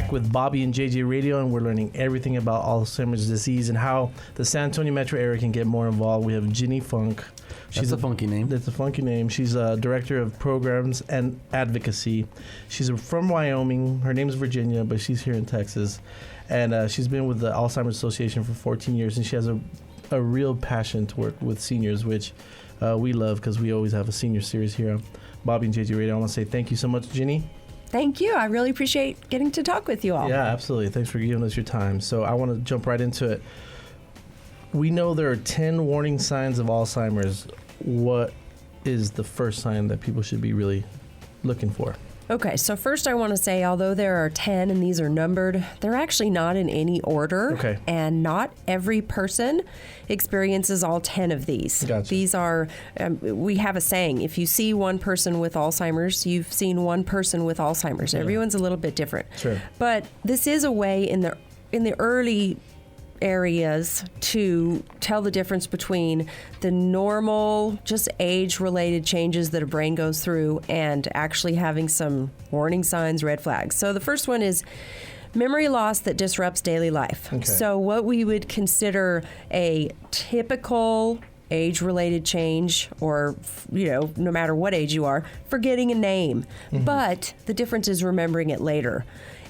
back with Bobby and JJ Radio, and we're learning everything about Alzheimer's disease and how the San Antonio metro area can get more involved. We have Ginny Funk. That's a funky name. That's a funky name. She's a director of programs and advocacy. She's from Wyoming. Her name is Virginia, but she's here in Texas. And she's been with the Alzheimer's Association for 14 years, and she has a real passion to work with seniors, which we love because we always have a senior series here on Bobby and JJ Radio. I want to say thank you so much, Ginny. Thank you. I really appreciate getting to talk with you all. Yeah, absolutely. Thanks for giving us your time. So I want to jump right into it. We know there are 10 warning signs of Alzheimer's. What is the first sign that people should be really looking for? Okay, so first I want to say, although there are 10 and these are numbered, they're actually not in any order. Okay. And not every person experiences all 10 of these. Gotcha. These are, we have a saying, if you see one person with Alzheimer's, you've seen one person with Alzheimer's. Yeah. Everyone's a little bit different. Sure. But this is a way in the early areas to tell the difference between the normal, just age-related changes that a brain goes through and actually having some warning signs, red flags. So the first one is memory loss that disrupts daily life. Okay. So what we would consider a typical age-related change, or, no matter what age you are, forgetting a name. Mm-hmm. But the difference is remembering it later.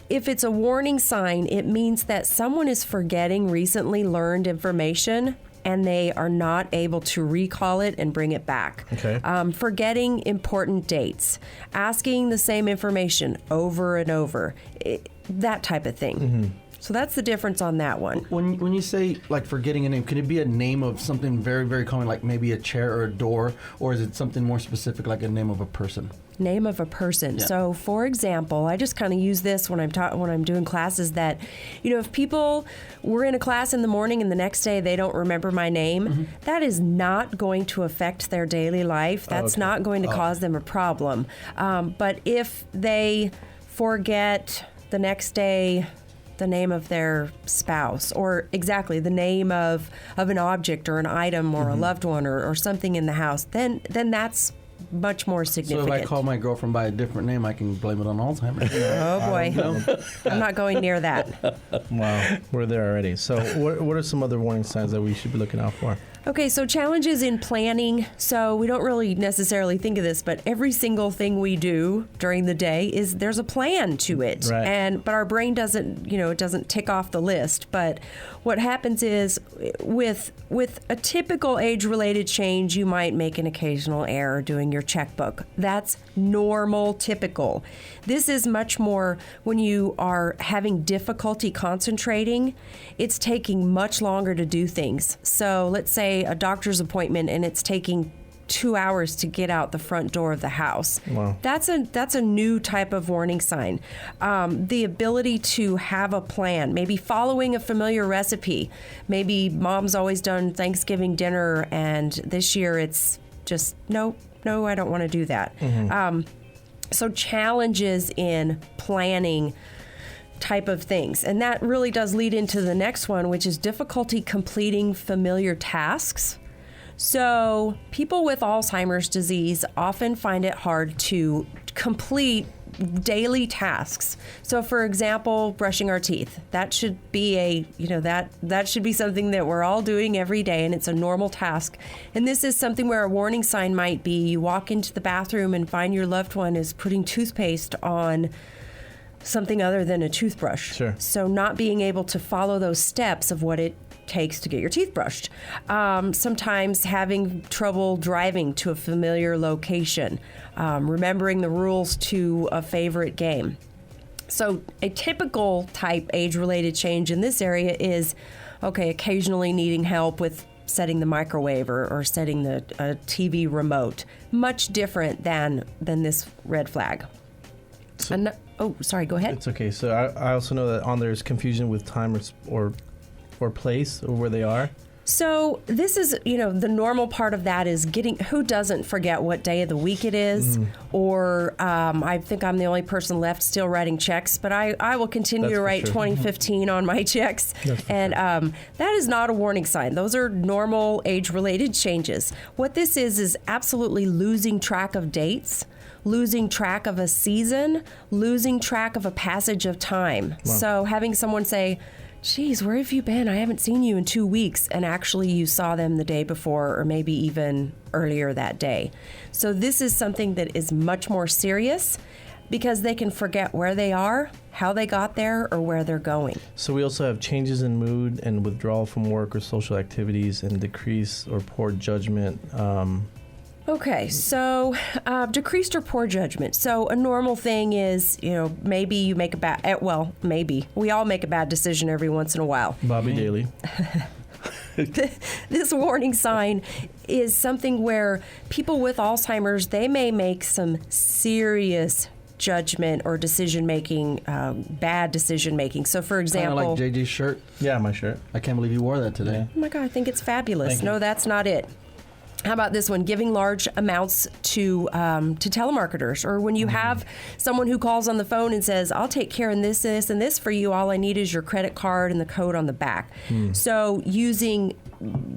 If it's a warning sign, it means that someone is forgetting recently learned information and they are not able to recall it and bring it back. Okay. Forgetting important dates, asking the same information over and over, that type of thing. Mm-hmm. So that's the difference on that one. When you say, like, forgetting a name, can it be a name of something very, very common, like maybe a chair or a door, or is it something more specific, like a name of a person? Name of a person. Yeah. So, for example, I just kind of use this when I'm doing classes that, if people were in a class in the morning and the next day they don't remember my name, mm-hmm. that is not going to affect their daily life. That's not going to cause them a problem. But if they forget the next day the name of their spouse, or exactly the name of an object or an item or mm-hmm. a loved one or something in the house, then that's much more significant. So if I call my girlfriend by a different name, I can blame it on Alzheimer's. Oh boy, I'm not going near that. Wow, we're there already. So what are some other warning signs that we should be looking out for? Okay, so challenges in planning. So we don't really necessarily think of this, but every single thing we do during the day there's a plan to it. Right. But our brain doesn't, it doesn't tick off the list. But what happens is with a typical age-related change, you might make an occasional error doing your checkbook. That's normal, typical. This is much more when you are having difficulty concentrating. It's taking much longer to do things. So let's say a doctor's appointment and it's taking 2 hours to get out the front door of the house. Wow. That's a new type of warning sign. The ability to have a plan, maybe following a familiar recipe. Maybe mom's always done Thanksgiving dinner and this year it's just, no, I don't want to do that. Mm-hmm. So challenges in planning type of things. And that really does lead into the next one, which is difficulty completing familiar tasks. So people with Alzheimer's disease often find it hard to complete daily tasks. So for example, brushing our teeth. That should be that should be something that we're all doing every day, and it's a normal task. And this is something where a warning sign might be you walk into the bathroom and find your loved one is putting toothpaste on something other than a toothbrush. Sure. So not being able to follow those steps of what it takes to get your teeth brushed. Sometimes having trouble driving to a familiar location, remembering the rules to a favorite game. So a typical type age-related change in this area is, occasionally needing help with setting the microwave or setting the TV remote. Much different than this red flag. Sorry, go ahead. It's okay. So I also know that on there's confusion with time or place or where they are. So this is, the normal part of that is who doesn't forget what day of the week it is? Or I think I'm the only person left still writing checks, but I will continue to write 2015 on my checks. And that is not a warning sign. Those are normal age-related changes. What this is absolutely losing track of dates, losing track of a season, losing track of a passage of time. Wow. So having someone say, geez, where have you been? I haven't seen you in 2 weeks. And actually you saw them the day before or maybe even earlier that day. So this is something that is much more serious because they can forget where they are, how they got there, or where they're going. So we also have changes in mood and withdrawal from work or social activities and decrease or poor judgment. Okay, so decreased or poor judgment. So a normal thing is, maybe you make maybe. We all make a bad decision every once in a while. Bobby Daly. This warning sign is something where people with Alzheimer's, they may make some serious judgment or decision-making, bad decision-making. So, for example... Kind of like JJ's shirt. Yeah, my shirt. I can't believe you wore that today. Oh my God, I think it's fabulous. Thank you. No, that's not it. How about this one? Giving large amounts to telemarketers, or when you have someone who calls on the phone and says, "I'll take care of this, this, and this for you. All I need is your credit card and the code on the back." So using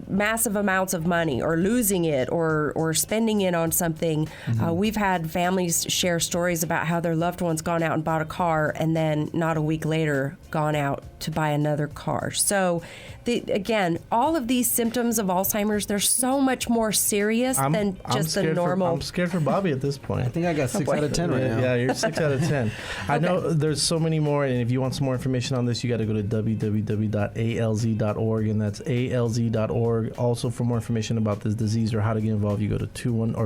massive amounts of money or losing it or spending it on something. We've had families share stories about how their loved one's gone out and bought a car and then not a week later gone out to buy another car. So again, all of these symptoms of Alzheimer's, they're so much more serious than just the normal. I'm scared for Bobby at this point. I think I got 6 out of 10 right now. Yeah, you're 6 out of 10. I know there's so many more, and if you want some more information on this, you got to go to www.alz.org, and that's alz.org. Also, for more information about this disease or how to get involved, you go to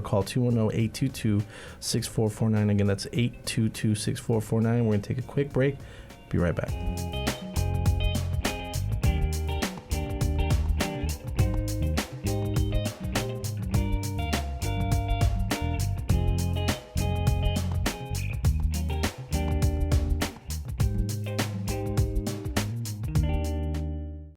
call 210-822-6449. Again, that's 822-6449. We're going to take a quick break. Be right back.